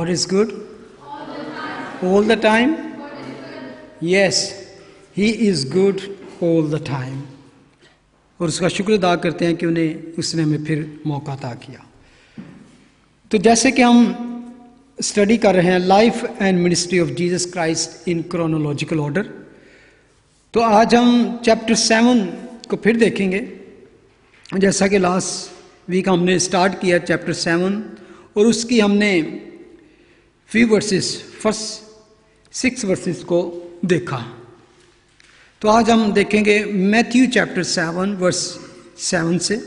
God is good all the time. Yes, He is good all the time. और उसका शुक्र अदा करते हैं कि उसने हमें फिर मौका अता किया। तो जैसे कि हम स्टडी कर रहे हैं life and ministry of Jesus Christ in chronological order, तो आज हम चैप्टर 7 को फिर देखेंगे। जैसा कि लास्ट वीक हमने स्टार्ट किया चैप्टर 7 और उसकी हमने फ्यू वर्सेस फर्स्ट 6 वर्सेस को देखा। तो आज हम देखेंगे मैथ्यू चैप्टर 7 वर्स 7 से।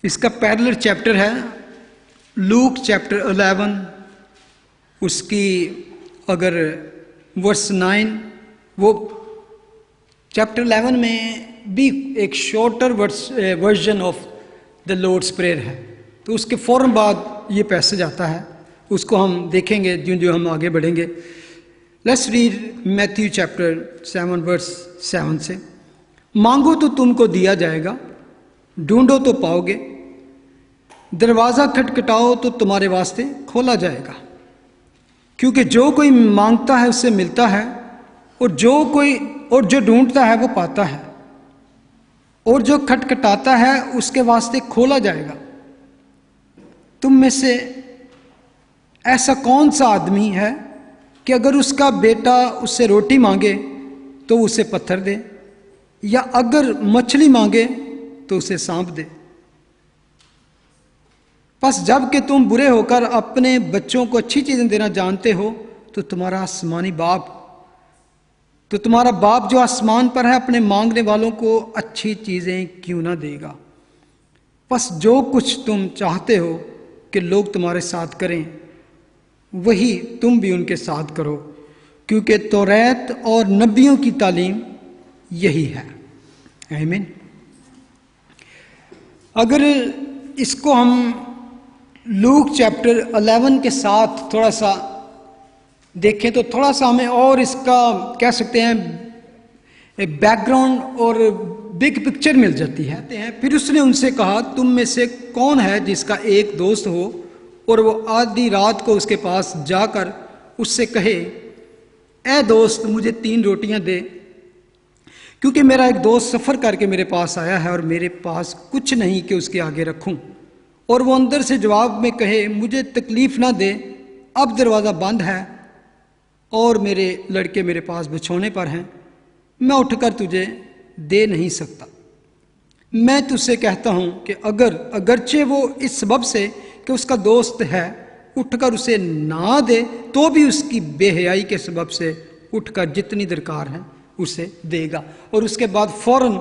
इसका पैरेलल चैप्टर है लूक चैप्टर 11, उसकी अगर वर्स 9, वो चैप्टर 11 में भी एक shorter version of the Lord's prayer है, तो उसके फौरन बाद ये पैसेज आता है, उसको हम देखेंगे जो जो हम आगे बढ़ेंगे। Let's read Matthew chapter 7 verse 7 से। मांगो तो तुमको दिया जाएगा, ढूंढो तो पाओगे, दरवाज़ा खटखटाओ तो तुम्हारे वास्ते खोला जाएगा। क्योंकि जो कोई मांगता है उससे मिलता है, और जो ढूंढता है वो पाता है, और जो खटखटाता है उसके वास्ते खोला जाएगा। तुम में से ऐसा कौन सा आदमी है कि अगर उसका बेटा उससे रोटी मांगे तो उसे पत्थर दे, या अगर मछली मांगे तो उसे सांप दे? बस जब कि तुम बुरे होकर अपने बच्चों को अच्छी चीजें देना जानते हो, तो तुम्हारा बाप जो आसमान पर है अपने मांगने वालों को अच्छी चीजें क्यों ना देगा। बस जो कुछ तुम चाहते हो कि लोग तुम्हारे साथ करें, वही तुम भी उनके साथ करो, क्योंकि तौरात और नबियों की तालीम यही है। आमीन। अगर इसको हम लूक चैप्टर 11 के साथ थोड़ा सा देखें तो थोड़ा सा हमें और इसका कह सकते हैं बैकग्राउंड और बिग पिक्चर मिल जाती है। फिर उसने उनसे कहा, तुम में से कौन है जिसका एक दोस्त हो और वो आधी रात को उसके पास जाकर उससे कहे, ए दोस्त मुझे 3 रोटियां दे, क्योंकि मेरा एक दोस्त सफ़र करके मेरे पास आया है और मेरे पास कुछ नहीं कि उसके आगे रखूं। और वो अंदर से जवाब में कहे, मुझे तकलीफ़ ना दे, अब दरवाज़ा बंद है और मेरे लड़के मेरे पास बिछौने पर हैं, मैं उठकर तुझे दे नहीं सकता। मैं तुझसे कहता हूं कि अगरचे वो इस सबब से कि उसका दोस्त है उठकर उसे ना दे, तो भी उसकी बेहयाई के सबब से उठकर जितनी दरकार है उसे देगा। और उसके बाद फौरन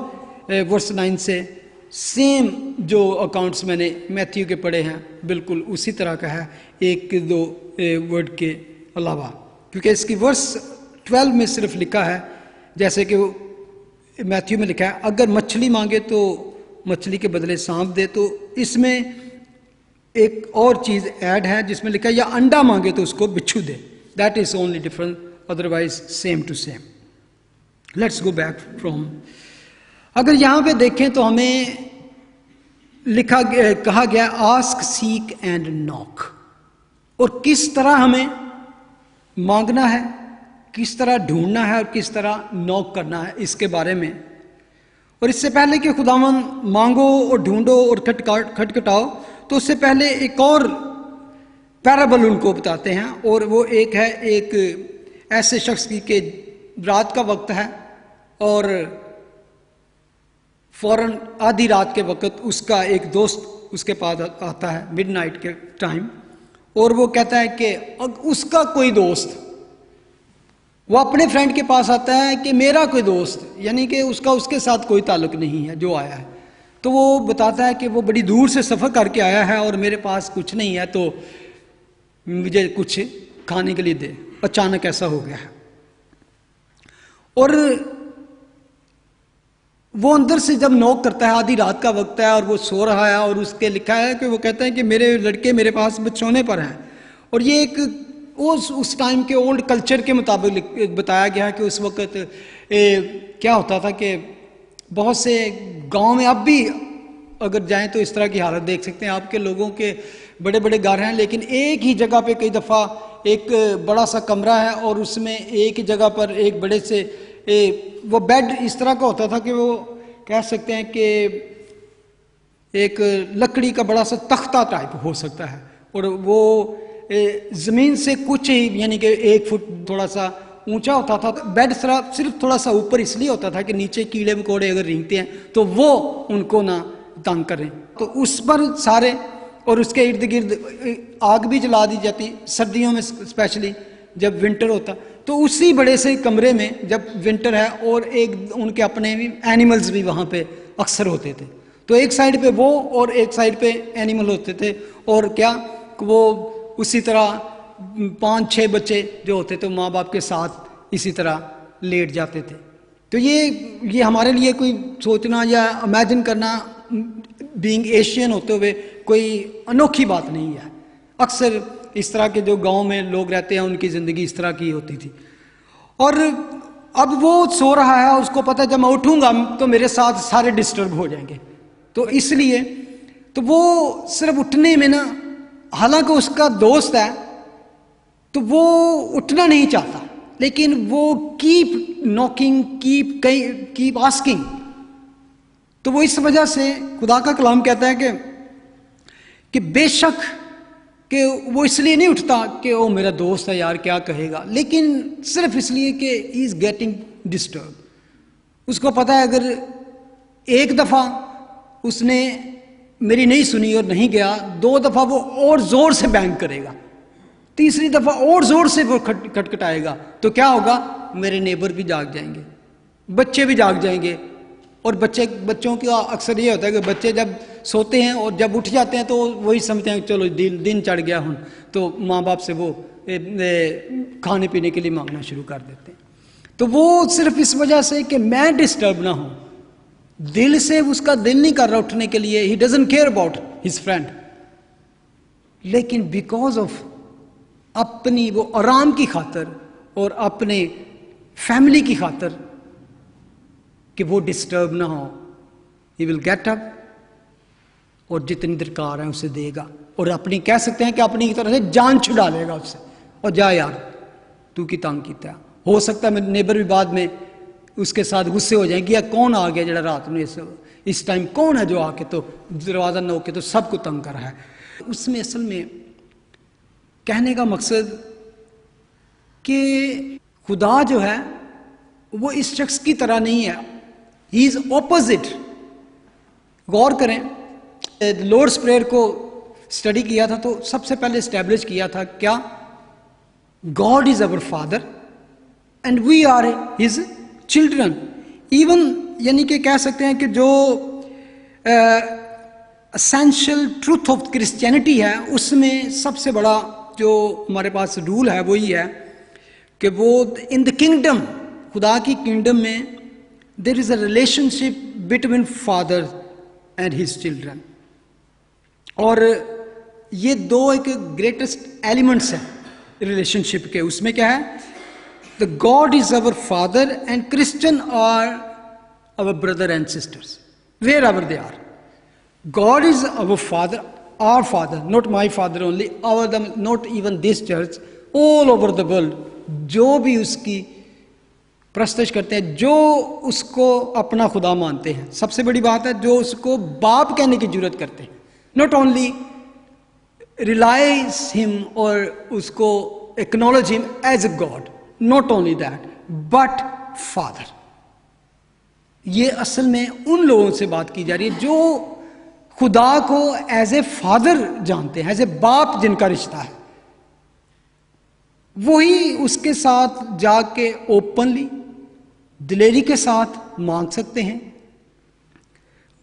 वर्स 9 से सेम जो अकाउंट्स मैंने मैथ्यू के पढ़े हैं बिल्कुल उसी तरह का है, 1-2 वर्ड के अलावा, क्योंकि इसकी वर्स 12 में सिर्फ लिखा है, जैसे कि मैथ्यू में लिखा है अगर मछली मांगे तो मछली के बदले सांप दे, तो इसमें एक और चीज़ ऐड है जिसमें लिखा है या अंडा मांगे तो उसको बिच्छू दे। That is only different, otherwise same to same. Let's go back from, अगर यहाँ पे देखें तो हमें कहा गया आस्क, सीक एंड नॉक, और किस तरह हमें मांगना है, किस तरह ढूंढना है और किस तरह नॉक करना है, इसके बारे में। और इससे पहले कि खुदावन मांगो और ढूंढो और खटखटाओ, तो उससे पहले एक और पैराबल उनको बताते हैं, और वो एक है एक ऐसे शख्स की कि रात का वक्त है और फौरन आधी रात के वक्त उसका एक दोस्त उसके पास आता है मिडनाइट के टाइम, और वो कहता है कि उसका कोई दोस्त, वो अपने फ्रेंड के पास आता है कि मेरा कोई दोस्त, यानी कि उसके साथ कोई ताल्लुक नहीं है जो आया है, तो वो बताता है कि वो बड़ी दूर से सफ़र करके आया है और मेरे पास कुछ नहीं है, तो मुझे कुछ खाने के लिए दे। अचानक ऐसा हो गया है, और वो अंदर से जब नॉक करता है, आधी रात का वक्त है और वो सो रहा है, और उसके लिखा है कि वो कहता है कि मेरे लड़के मेरे पास बिछौने पर हैं। और ये एक उस टाइम के ओल्ड कल्चर के मुताबिक बताया गया है कि उस वक्त क्या होता था कि बहुत से गांव में अब भी अगर जाएं तो इस तरह की हालत देख सकते हैं। आपके लोगों के बड़े बड़े घर हैं, लेकिन एक ही जगह पे कई दफ़ा एक बड़ा सा कमरा है और उसमें एक ही जगह पर एक बड़े से वो बेड इस तरह का होता था कि वो कह सकते हैं कि एक लकड़ी का बड़ा सा तख्ता टाइप हो सकता है, और वो ज़मीन से कुछ ही यानी कि 1 फुट थोड़ा सा ऊंचा होता था। बेड सिर्फ थोड़ा सा ऊपर इसलिए होता था कि नीचे कीड़े मकोड़े अगर रेंगते हैं तो वो उनको ना तंग करें, तो उस पर सारे, और उसके इर्द गिर्द आग भी जला दी जाती सर्दियों में, स्पेशली जब विंटर होता। तो उसी बड़े से कमरे में जब विंटर है और एक उनके अपने भी एनिमल्स भी वहाँ पे अक्सर होते थे, तो एक साइड पे वो और एक साइड पे एनिमल होते थे, और क्या वो उसी तरह 5-6 बच्चे जो होते थे माँ बाप के साथ इसी तरह लेट जाते थे। तो ये हमारे लिए कोई सोचना या इमेजिन करना बीइंग एशियन होते हुए कोई अनोखी बात नहीं है। अक्सर इस तरह के जो गांव में लोग रहते हैं उनकी ज़िंदगी इस तरह की होती थी। और अब वो सो रहा है, उसको पता है जब मैं उठूंगा तो मेरे साथ सारे डिस्टर्ब हो जाएंगे, तो इसलिए तो वो सिर्फ उठने में ना, हालांकि उसका दोस्त है तो वो उठना नहीं चाहता, लेकिन वो कीप नॉकिंग, कीप आस्किंग। तो वो इस वजह से खुदा का कलाम कहता है कि बेशक कि वो इसलिए नहीं उठता कि वो मेरा दोस्त है यार क्या कहेगा, लेकिन सिर्फ इसलिए कि ही इज गेटिंग डिस्टर्ब। उसको पता है अगर एक दफ़ा उसने मेरी नहीं सुनी और नहीं गया, 2 दफ़ा वो और ज़ोर से बैंग करेगा, 3री दफ़ा और ज़ोर से वो खटखटाएगा, तो क्या होगा, मेरे नेबर भी जाग जाएंगे, बच्चे भी जाग जाएंगे। और बच्चों का अक्सर ये होता है कि बच्चे जब सोते हैं और जब उठ जाते हैं तो वही समझते हैं चलो दिन चढ़ गया हूँ, तो माँ बाप से वो खाने पीने के लिए मांगना शुरू कर देते हैं। तो वो सिर्फ इस वजह से कि मैं डिस्टर्ब ना हूँ, दिल से उसका दिल नहीं कर रहा उठने के लिए, he doesn't care about his friend, लेकिन बिकॉज ऑफ अपनी वो आराम की खातर और अपने फैमिली की खातर कि वो डिस्टर्ब ना हो, ही विल गेट अप और जितनी दरकार है उसे देगा, और अपनी कह सकते हैं कि अपनी तरह से जान छुड़ा लेगा उससे, और जा यार तू की तंग किया। हो सकता है मेरे नेबर भी बाद में उसके साथ गुस्से हो जाएंगे, या कौन आ गया जरा रात में इस टाइम कौन है जो आके तो दरवाज़ा न होके तो सबको तंग कर रहा है। उसमें असल में कहने का मकसद कि खुदा जो है वो इस शख्स की तरह नहीं है, ही इज ऑपोजिट। गौर करें, लॉर्ड्स प्रेयर को स्टडी किया था तो सबसे पहले स्टैब्लिश किया था क्या, God is our father and we are his children. Even यानी कि कह सकते हैं कि जो एसेंशियल ट्रूथ ऑफ क्रिश्चियनिटी है उसमें सबसे बड़ा जो हमारे पास रूल है वो ही है कि वो इन द किंगडम, खुदा की किंगडम में there is a relationship between father and his children. और ये 2 एक ग्रेटेस्ट एलिमेंट्स हैं रिलेशनशिप के। उसमें क्या है, the God is our father and Christian are our brother and sisters wherever they are. God is our father, our father, not my father only, not even this church, all over the world, जो भी उसकी प्रस्तुत करते हैं, जो उसको अपना खुदा मानते हैं, सबसे बड़ी बात है जो उसको बाप कहने की जरूरत करते हैं, not only realize him और उसको acknowledge him as a God, not only that, but father। ये असल में उन लोगों से बात की जा रही है जो खुदा को एज ए फादर जानते हैं, एज ए बाप जिनका रिश्ता है, वही उसके साथ जाके ओपनली दिलेरी के साथ मांग सकते हैं।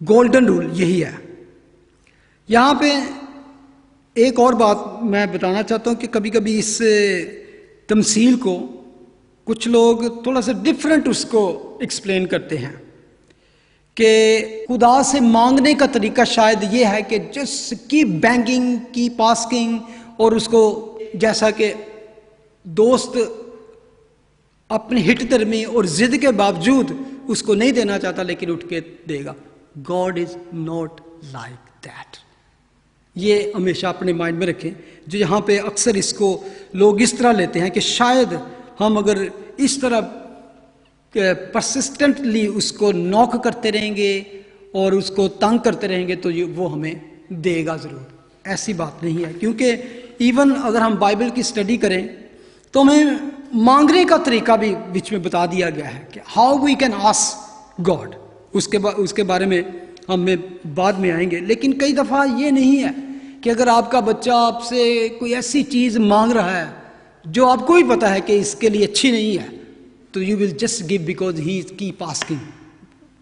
गोल्डन रूल यही है। यहां पे एक और बात मैं बताना चाहता हूं कि कभी कभी इस तमसील को कुछ लोग थोड़ा सा डिफरेंट उसको एक्सप्लेन करते हैं कि खुदा से मांगने का तरीका शायद ये है कि just keep banging, keep asking, और उसको जैसा कि दोस्त अपनी हिट दरमी और जिद के बावजूद उसको नहीं देना चाहता लेकिन उठ के देगा। God is not like that. ये हमेशा अपने माइंड में रखें। जो यहाँ पे अक्सर इसको लोग इस तरह लेते हैं कि शायद हम अगर इस तरह परसिस्टेंटली उसको नॉक करते रहेंगे और उसको तंग करते रहेंगे तो वो हमें देगा ज़रूर। ऐसी बात नहीं है, क्योंकि इवन अगर हम बाइबल की स्टडी करें तो हमें मांगने का तरीका भी बीच में बता दिया गया है कि how we can ask God. उसके बारे में हम बाद में आएंगे। लेकिन कई दफ़ा ये नहीं है कि अगर आपका बच्चा आपसे कोई ऐसी चीज़ मांग रहा है जो आपको ही पता है कि इसके लिए अच्छी नहीं है, तो you will just give because he keep asking,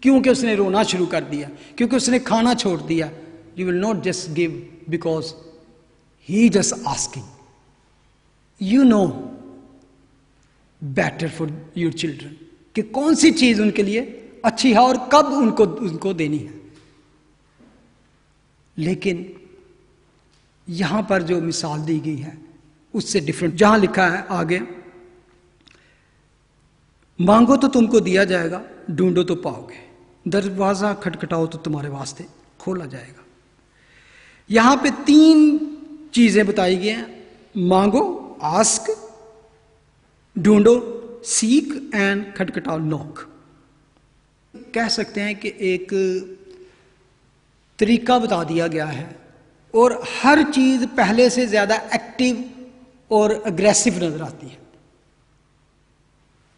क्योंकि उसने रोना शुरू कर दिया, क्योंकि उसने खाना छोड़ दिया। You will not just give because he just asking. You know better for your children कि कौन सी चीज उनके लिए अच्छी है और कब उनको देनी है। लेकिन यहां पर जो मिसाल दी गई है उससे डिफरेंट, जहां लिखा है आगे, मांगो तो तुमको दिया जाएगा, ढूंढो तो पाओगे, दरवाजा खटखटाओ तो तुम्हारे वास्ते खोला जाएगा। यहां पे 3 चीजें बताई गई हैं, मांगो, आस्क, ढूंढो, सीक, एंड खटखटाओ, नॉक। कह सकते हैं कि एक तरीका बता दिया गया है और हर चीज पहले से ज्यादा एक्टिव और अग्रेसिव नजर आती है।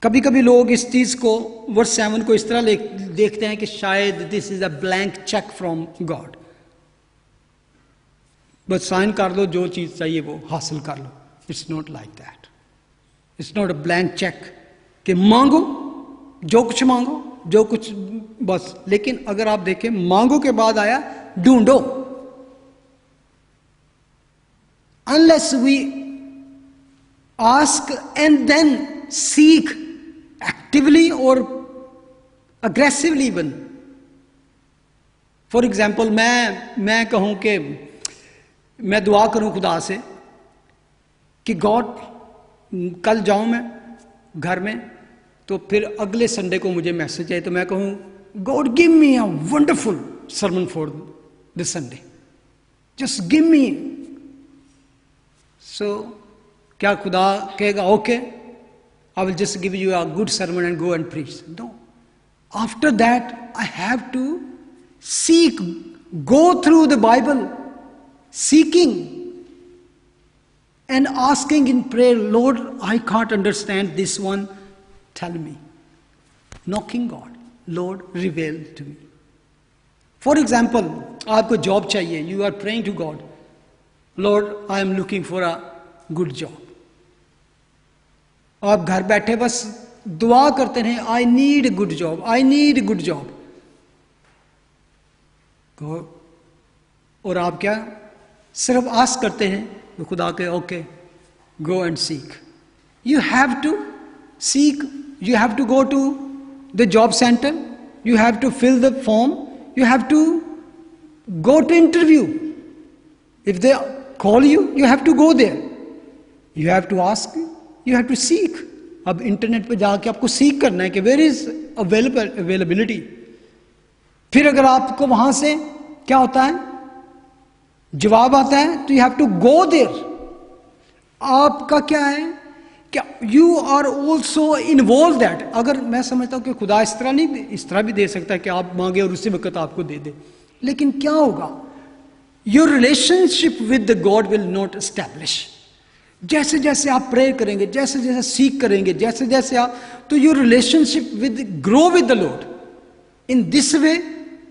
कभी कभी लोग इस चीज को, वर्स 7 को इस तरह देखते हैं कि शायद this is a blank cheque from God, बस साइन कर लो, जो चीज चाहिए वो हासिल कर लो। It's not like that. It's not a blank cheque कि मांगो, जो कुछ मांगो, जो कुछ बस। लेकिन अगर आप देखें, मांगो के बाद आया ढूंढो। Unless we ask and then seek actively और अग्रेसिवली इवन। फॉर एग्जाम्पल, मैं कहूं कि मैं दुआ करूं खुदा से कि गॉड कल जाऊं मैं घर में, तो फिर अगले संडे को मुझे मैसेज आए तो मैं कहूं God give me a wonderful sermon for this Sunday, just give me। so क्या खुदा कहेगा okay I will just give you a good sermon and go and preach? No. After that I have to seek, go through the Bible, seeking and asking in prayer, Lord, I can't understand this one, tell me. Knocking God, Lord, reveal to me. For example, आपको job चाहिए, you are praying to God, Lord, I am looking for a good job. आप घर बैठे बस दुआ करते रहे, I need good job, I need good job. और आप क्या सिर्फ आस्क करते हैं तो खुदा के okay go and seek. You have to seek, you have to go to the job centre, you have to fill the form, you have to go to interview. If they call you, you have to go there, you have to ask, you have to seek. अब internet पे जाके आपको seek करना है कि where is availability. फिर अगर आपको वहां से क्या होता है, जवाब आता है, तो you have to go there. आपका क्या है, क्या you are also involve that. अगर मैं समझता हूं कि खुदा इस तरह भी दे सकता है कि आप मांगे और उसी वक्त आपको दे दे, लेकिन क्या होगा, your relationship with the God will not establish. जैसे जैसे आप प्रे करेंगे, जैसे जैसे सीख करेंगे, जैसे जैसे आप, तो your relationship with grow with the Lord. In this way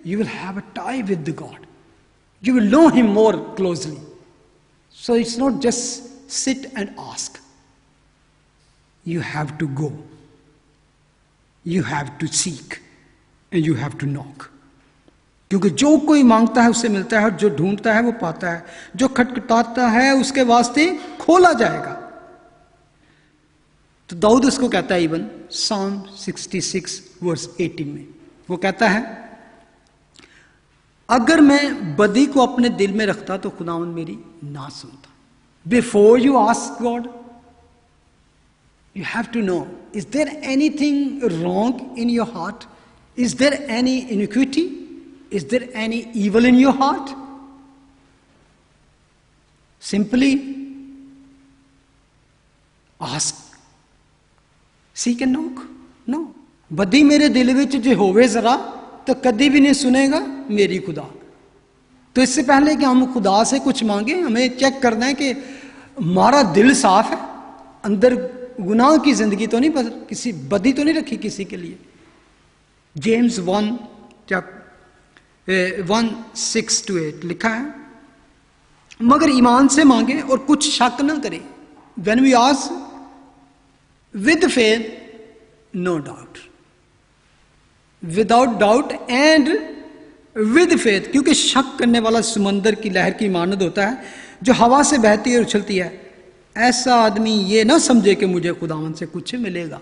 you will have a tie with the God, you will know him more closely. So it's not just sit and ask. You have to go, you have to seek, and you have to knock. क्योंकि जो कोई मांगता है उसे मिलता है, और जो ढूंढता है वो पाता है, जो खटखटाता है उसके वास्ते खोला जाएगा। तो दाऊद उसको कहता है, इवन Psalm 66 verse 18 में वो कहता है, अगर मैं बदी को अपने दिल में रखता तो खुदावंद मेरी ना सुनता। Before you ask God, you have to know, is there anything wrong in your heart? Is there any iniquity? Is there any evil in your heart? Simply ask, seek and knock. No. बदी मेरे दिल विच जे होवे जरा तो कभी भी नहीं सुनेगा मेरी खुदा। तो इससे पहले कि हम खुदा से कुछ मांगे, हमें चेक करना है कि हमारा दिल साफ है, अंदर गुनाह की जिंदगी तो नहीं, किसी बदी तो नहीं रखी किसी के लिए। जेम्स 1:6-8 लिखा है, मगर ईमान से मांगे और कुछ शक न करें। When we ask with faith, no doubt, without doubt and with faith, क्योंकि शक करने वाला समंदर की लहर की मानद होता है जो हवा से बहती और उछलती है। ऐसा आदमी ये ना समझे कि मुझे खुदावन से कुछ मिलेगा।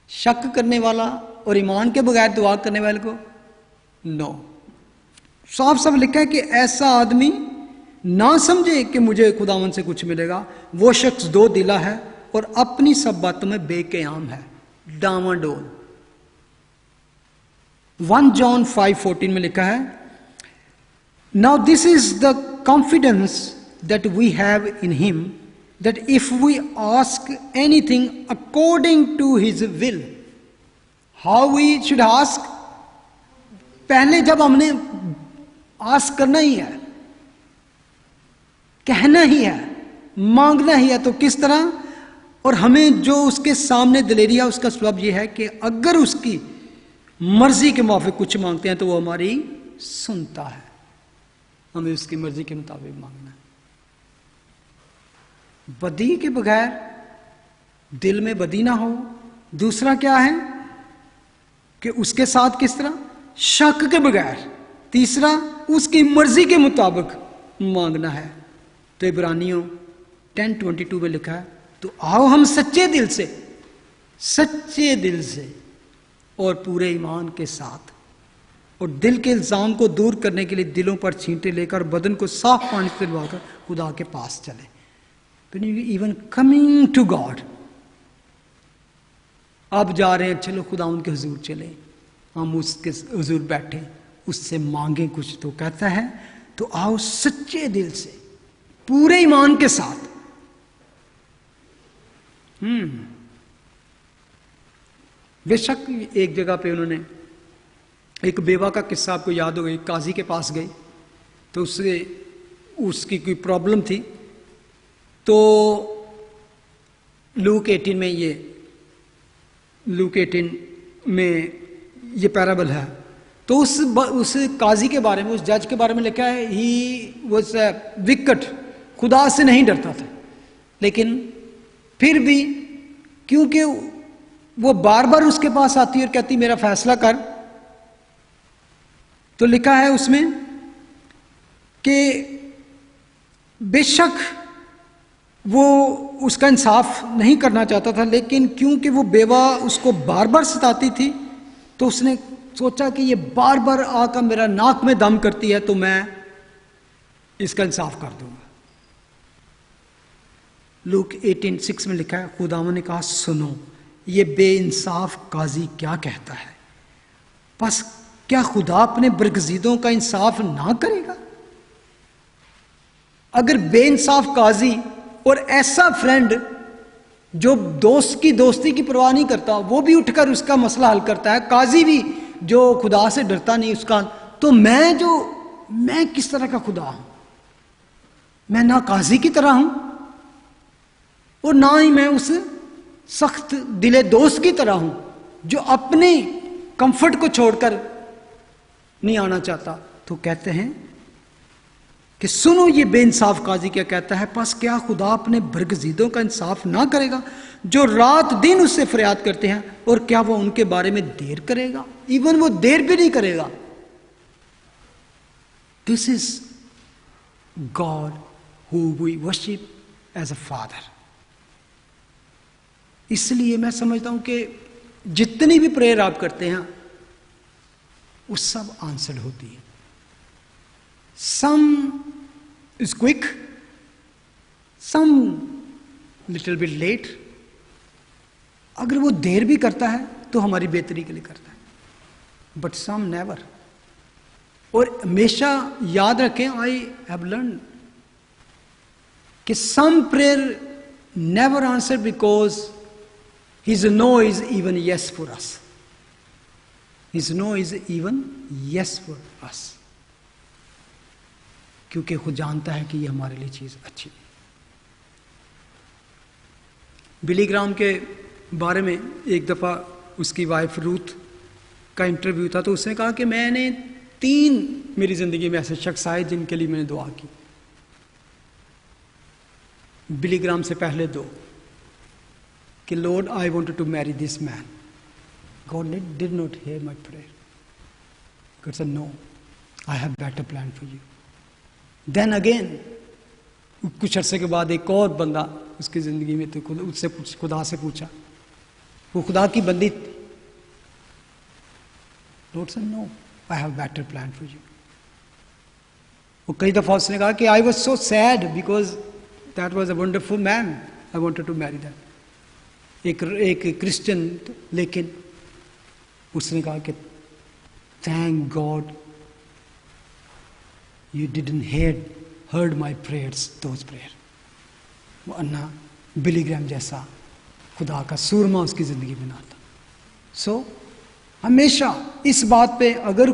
शक करने वाला और ईमान के बगैर दुआ करने वाले को नो। साफ साफ लिखा है कि ऐसा आदमी ना समझे कि मुझे खुदावन से कुछ मिलेगा। वो शख्स दो दिला है और अपनी सब बातों में बेक़याम है, डामाडोल। 1 John 5:14 में लिखा है, now this is the confidence that we have in him, that if we ask anything according to his will. How we should ask? पहले जब हमने आस्क करना ही है, कहना ही है, मांगना ही है, तो किस तरह? और हमें जो उसके सामने दिलेरी है उसका सबब यह है कि अगर उसकी मर्जी के मुताबिक कुछ मांगते हैं तो वो हमारी सुनता है। हमें उसकी मर्जी के मुताबिक मांगना है। बदी के बगैर दिल में बदी ना हो। दूसरा क्या है कि उसके साथ किस तरह? शक के बगैर। तीसरा, उसकी मर्जी के मुताबिक मांगना है। तो इब्रानियों 10:22 में लिखा है, तो आओ हम सच्चे दिल से और पूरे ईमान के साथ और दिल के इल्जाम को दूर करने के लिए दिलों पर छींटे लेकर बदन को साफ पानी से धुलवाकर खुदा के पास चले। इवन कमिंग टू गॉड, अब जा रहे हैं, चलो खुदा उनके हुजूर चले, हम उसके हुजूर बैठे, उससे मांगे कुछ। तो कहता है, तो आओ सच्चे दिल से पूरे ईमान के साथ। बेशक एक जगह पे उन्होंने एक बेवा का किस्सा आपको याद हो गई, काजी के पास गई तो उसकी कोई प्रॉब्लम थी। तो लूक 18 में ये पैराबल है। तो उस काजी के बारे में, उस जज के बारे में लिखा है, ही वाज विकट, खुदा से नहीं डरता था, लेकिन फिर भी क्योंकि वो बार बार उसके पास आती और कहती मेरा फैसला कर, तो लिखा है उसमें कि बेशक वो उसका इंसाफ नहीं करना चाहता था, लेकिन क्योंकि वो बेवा उसको बार बार सताती थी तो उसने सोचा कि ये बार बार आकर मेरा नाक में दम करती है, तो मैं इसका इंसाफ कर दूंगा। लूक 18:6 में लिखा है, खुदावन ने कहा, सुनो ये बेइंसाफ काजी क्या कहता है, बस क्या खुदा अपने बरगजीदों का इंसाफ ना करेगा? अगर बेइंसाफ काजी और ऐसा फ्रेंड जो दोस्त की दोस्ती की परवाह नहीं करता, वो भी उठकर उसका मसला हल करता है, काजी भी जो खुदा से डरता नहीं उसका, तो मैं किस तरह का खुदा हूं? मैं ना काजी की तरह हूं और ना ही मैं उस सख्त दिले दोस्त की तरह हूं जो अपने कंफर्ट को छोड़कर नहीं आना चाहता। तो कहते हैं कि सुनो ये बेइंसाफ काजी क्या कहता है, बस क्या खुदा अपने बरगजीदों का इंसाफ ना करेगा जो रात दिन उससे फरियाद करते हैं, और क्या वो उनके बारे में देर करेगा? इवन वो देर भी नहीं करेगा। This is God who we worship as a father. इसलिए मैं समझता हूं कि जितनी भी प्रेयर आप करते हैं वो सब आंसर होती है। Some is quick, some little bit late. अगर वो देर भी करता है तो हमारी बेहतरी के लिए करता है, बट सम नेवर। और हमेशा याद रखें, आई हैव लर्न कि some prayer never answered because his no is even yes for us. His no is even yes for us. क्योंकि खुद जानता है कि ये हमारे लिए चीज अच्छी नहीं। बिली ग्राम के बारे में एक दफा उसकी वाइफ रूथ का इंटरव्यू था, तो उसने कहा कि मैंने 3 मेरी जिंदगी में ऐसे शख्स आए जिनके लिए मैंने दुआ की। बिली ग्राम से पहले 2 कि Lord I wanted to marry this man, God did not hear my prayer, God said no, I have better plan for you. Then again कुछ अरसे के बाद एक और बंदा उसकी जिंदगी में, तो उससे खुदा से पूछा, वो खुदा की बंदी थी, Lord said no, I have better plan for you. वो कई दफा उसने कहा कि I was so sad because that was a wonderful man, I wanted to marry that. एक क्रिश्चियन, लेकिन उसने कहा कि thank God you didn't heard my prayers, those prayer. वो अन्ना बिली ग्राम जैसा खुदा का सूरमा उसकी जिंदगी में ना था। सो हमेशा इस बात पे, अगर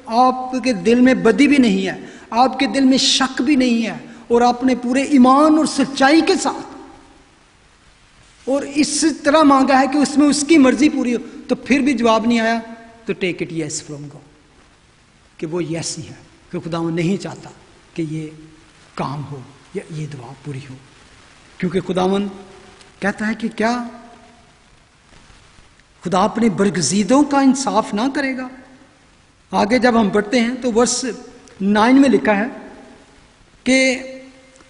आपके दिल में बदी भी नहीं है, आपके दिल में शक भी नहीं है, और आपने पूरे ईमान और सच्चाई के साथ और इस तरह मांगा है कि उसमें उसकी मर्जी पूरी हो, तो फिर भी जवाब नहीं आया, तो take it yes from God, कि वो यस ही है, कि खुदा नहीं चाहता कि ये काम हो या ये दुआ पूरी हो। क्योंकि खुदावन कहता है कि क्या खुदा अपने बरगजीदों का इंसाफ ना करेगा। आगे जब हम पढ़ते हैं तो वर्ष 9 में लिखा है कि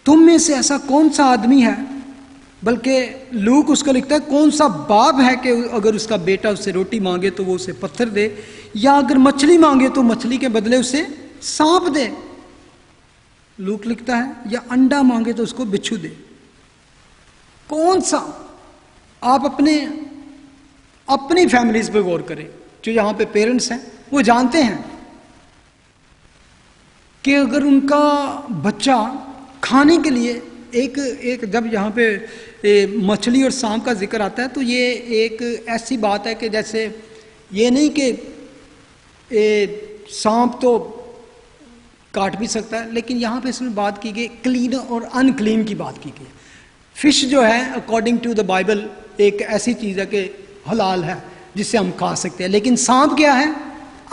तुम में से ऐसा कौन सा आदमी है, बल्कि लूक उसको लिखता है कौन सा बाप है कि अगर उसका बेटा उससे रोटी मांगे तो वो उसे पत्थर दे, या अगर मछली मांगे तो मछली के बदले उसे सांप दे। लूक लिखता है या अंडा मांगे तो उसको बिच्छू दे। कौन सा? आप अपनी फैमिलीज पे गौर करें। जो यहां पे पेरेंट्स हैं वो जानते हैं कि अगर उनका बच्चा खाने के लिए एक जब यहाँ पे मछली और सांप का जिक्र आता है, तो ये एक ऐसी बात है कि जैसे ये नहीं कि सांप तो काट भी सकता है, लेकिन यहाँ पे इसमें बात की गई क्लीन और अनक्लीन की बात की गई। फिश जो है अकॉर्डिंग टू द बाइबल एक ऐसी चीज़ है कि हलाल है जिससे हम खा सकते हैं, लेकिन सांप क्या है?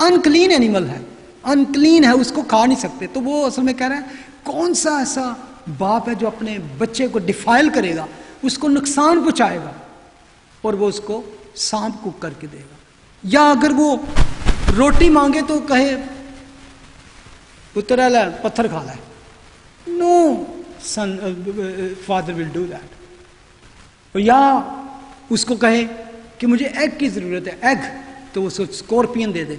अनक्लीन एनिमल है, अनक्लीन है, उसको खा नहीं सकते। तो वो असल में कह रहा है कौन सा ऐसा बाप है जो अपने बच्चे को डिफाइल करेगा, उसको नुकसान पहुंचाएगा और वो उसको सांप को करके देगा। या अगर वो रोटी मांगे तो कहे पुत्र ला पत्थर खा ला, no son father will do that. या उसको कहे कि मुझे एग की जरूरत है, एग, तो उसको स्कॉर्पियन दे दे।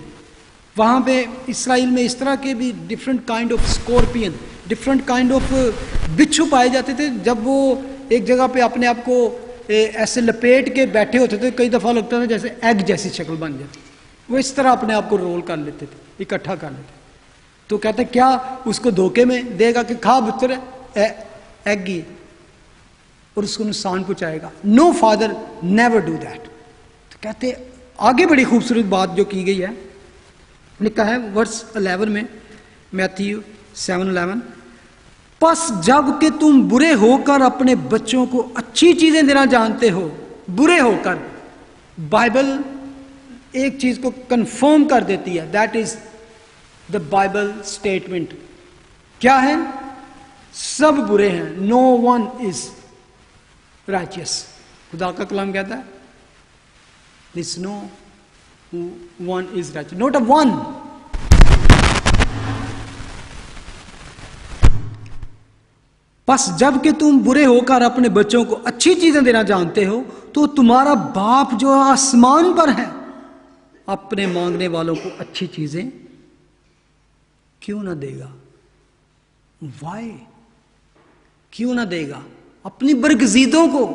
वहां पे इसराइल में इस तरह के भी different kind of scorpion, different kind of बिच्छू पाए जाते थे। जब वो एक जगह पे अपने आप को ऐसे लपेट के बैठे होते थे, कई दफा लगता था जैसे एग जैसी शक्ल बन जाती, वो इस तरह अपने आप को रोल कर लेते थे, इकट्ठा कर लेते। तो कहते क्या उसको धोखे में देगा कि खा पुत्र एग ही, और उसको नुकसान पहुंचाएगा। No father never do that. तो कहते आगे बड़ी खूबसूरत बात जो की गई है, लिखा है वर्स 11 में, मैथ्यू 7:11, बस जब कि तुम बुरे होकर अपने बच्चों को अच्छी चीजें देना जानते हो, बुरे होकर, बाइबल एक चीज को कंफर्म कर देती है, that is the Bible statement. क्या है? सब बुरे हैं, नो वन इज राइचियस। खुदा का कलाम कहता है this no one is righteous, not a one. बस जब कि तुम बुरे होकर अपने बच्चों को अच्छी चीजें देना जानते हो, तो तुम्हारा बाप जो आसमान पर है अपने मांगने वालों को अच्छी चीजें क्यों ना देगा? वाई? क्यों ना देगा? अपनी बरगजीदों को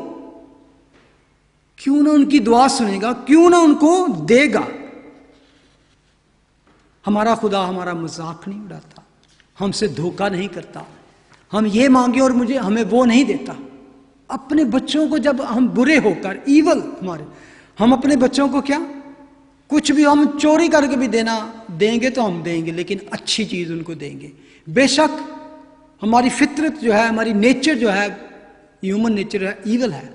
क्यों ना उनकी दुआ सुनेगा, क्यों ना उनको देगा? हमारा खुदा हमारा मजाक नहीं उड़ाता, हमसे धोखा नहीं करता, हम ये मांगे और हमें वो नहीं देता। अपने बच्चों को जब हम बुरे होकर ईवल हम अपने बच्चों को क्या कुछ भी हम चोरी करके भी देंगे तो हम देंगे, लेकिन अच्छी चीज उनको देंगे। बेशक हमारी फितरत जो है, हमारी नेचर जो है, ह्यूमन नेचर है, ईवल है,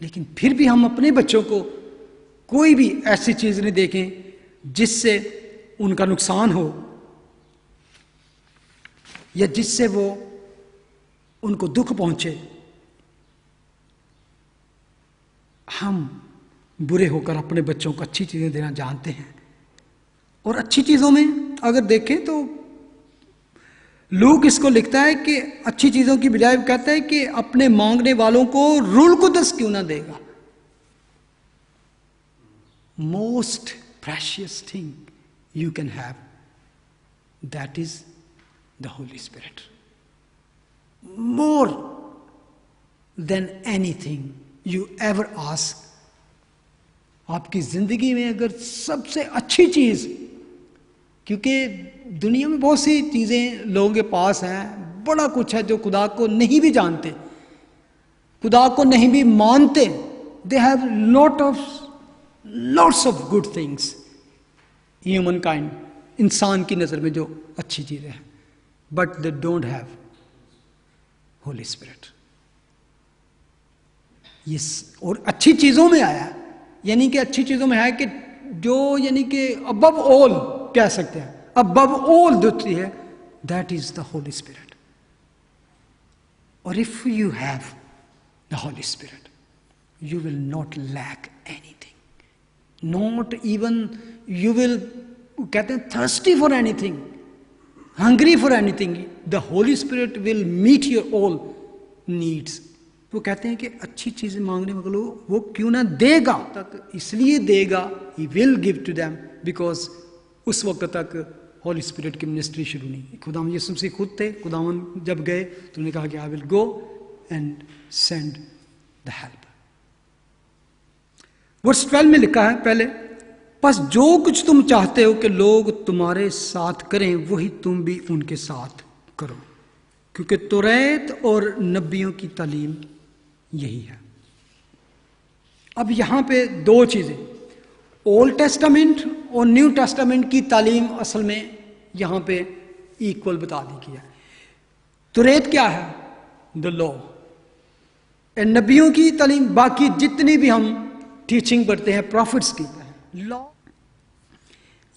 लेकिन फिर भी हम अपने बच्चों को कोई भी ऐसी चीज नहीं देखें जिससे उनका नुकसान हो या जिससे वो उनको दुख पहुंचे। हम बुरे होकर अपने बच्चों को अच्छी चीजें देना जानते हैं। और अच्छी चीजों में अगर देखें तो लूक इसको लिखता है कि अच्छी चीजों की बजाय कहता है कि अपने मांगने वालों को रूल कुदस क्यों ना देगा। Most precious thing you can have, that is the Holy spirit. More than anything you ever ask. आपकी जिंदगी में अगर सबसे अच्छी चीज, क्योंकि दुनिया में बहुत सी चीजें लोगों के पास हैं, बड़ा कुछ है जो खुदा को नहीं भी जानते, खुदा को नहीं भी मानते। They have lots of good things, human kind, इंसान की नजर में जो अच्छी चीजें हैं, but they don't have Holi spirit. ये और अच्छी चीजों में आया, यानी कि अच्छी चीजों में है कि जो यानी कि अबव ऑल कह सकते हैं, अबव ऑल होती है, that is the Holy Spirit. और if you have the Holy Spirit you will not lack anything, not even you will, कहते हैं thirsty for anything, hungry for anything. The Holy Spirit will meet your all needs. वो कहते हैं कि अच्छी चीजें मांगने वाले वो क्यों ना देगा, तक इसलिए देगा, he will give to them, because उस वक्त तक होली स्पिरिट की मिनिस्ट्री शुरू नहीं। खुदावन यीशु मसीह खुद थे, खुदावन जब गए तो उन्होंने कहा कि I will go and send the help. Verse 12 में लिखा है पहले, बस जो कुछ तुम चाहते हो कि लोग तुम्हारे साथ करें वही तुम भी उनके साथ करो, क्योंकि तौरात और नबियों की तालीम यही है। अब यहां पे दो चीजें, ओल्ड टेस्टामेंट और न्यू टेस्टामेंट की तालीम असल में यहां पे इक्वल बता दी गई है। तौरात क्या है? The law. नबियों की तालीम, बाकी जितनी भी हम टीचिंग पढ़ते हैं प्रॉफिट्स की, लॉ।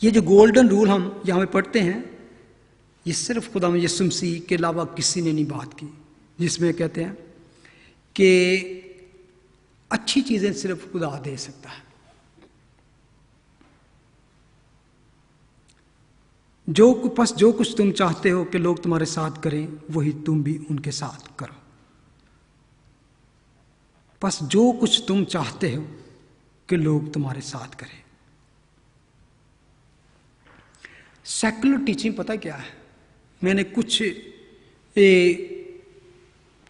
ये जो गोल्डन रूल हम यहां पे पढ़ते हैं, ये सिर्फ खुदा यीशु मसीह के अलावा किसी ने नहीं बात की, जिसमें कहते हैं कि अच्छी चीजें सिर्फ खुदा दे सकता है। जो कुछ तुम चाहते हो कि लोग तुम्हारे साथ करें वही तुम भी उनके साथ करो। बस जो कुछ तुम चाहते हो कि लोग तुम्हारे साथ करें। सेकुलर टीचिंग पता क्या है? मैंने कुछ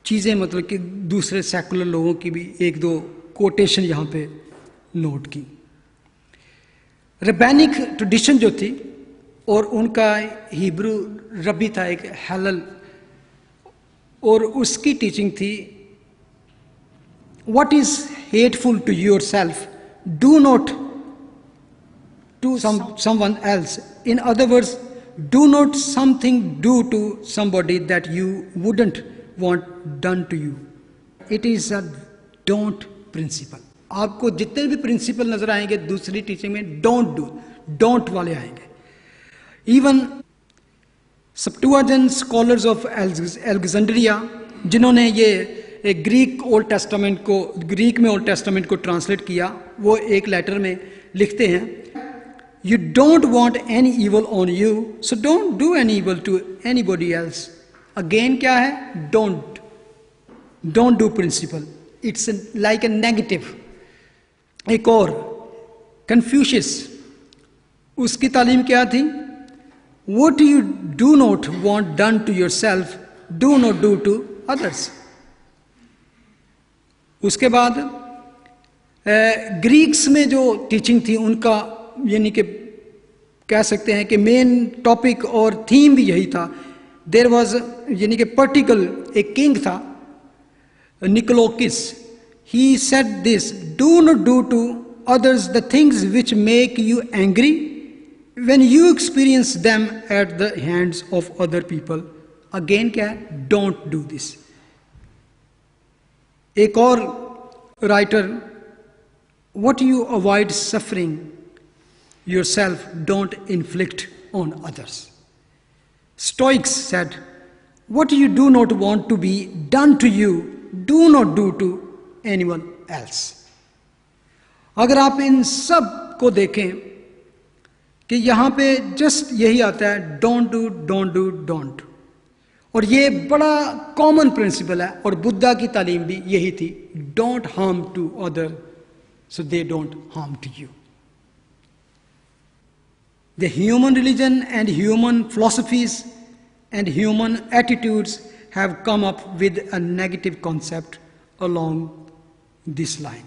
चीज़ें मतलब कि दूसरे सेकुलर लोगों की भी एक दो कोटेशन यहाँ पे नोट की। रबैनिक ट्रेडिशन जो थी, और उनका हिब्रू रबी था एक हेलल, और उसकी टीचिंग थी what is hateful to your self do not to someone else. In other words, do not something do to somebody that you wouldn't want done to you. It is a don't principle. आपको जितने भी principal नजर आएंगे दूसरी teaching में, don't do, don't वाले आएंगे। Even Septuagint scholars of Alexandria, जिन्होंने ये ग्रीक ओल्ड टेस्टामेंट को, ग्रीक में ओल्ड टेस्टामेंट को ट्रांसलेट किया, वो एक लेटर में लिखते हैं, you don't want any evil on you so don't do any evil to anybody else. Again क्या है? Don't do principle, it's like a negative. एक और कन्फ्यूशियस, उसकी तालीम क्या थी? What you do not want done to yourself do not do to others. उसके बाद ग्रीक्स में जो टीचिंग थी उनका, यानी कि कह सकते हैं कि मेन टॉपिक और थीम भी यही था देयर वॉज यानी कि पर्टिकल एक किंग था निकोलोकिस. He said this, do not do to others the things which make you angry when you experience them at the hands of other people. Again क्या है? Don't do this. एक और writer, what you avoid suffering yourself, don't inflict on others. Stoics said, what you do not want to be done to you, do not do to anyone else. अगर आप इन सब को देखें कि यहाँ पे जस्ट यही आता है, don't do don't do don't. और ये बड़ा कॉमन प्रिंसिपल है और बुद्धा की तालीम भी यही थी, don't harm to other so they don't harm to you. The human religion and human philosophies and human attitudes have come up with a negative concept along this line.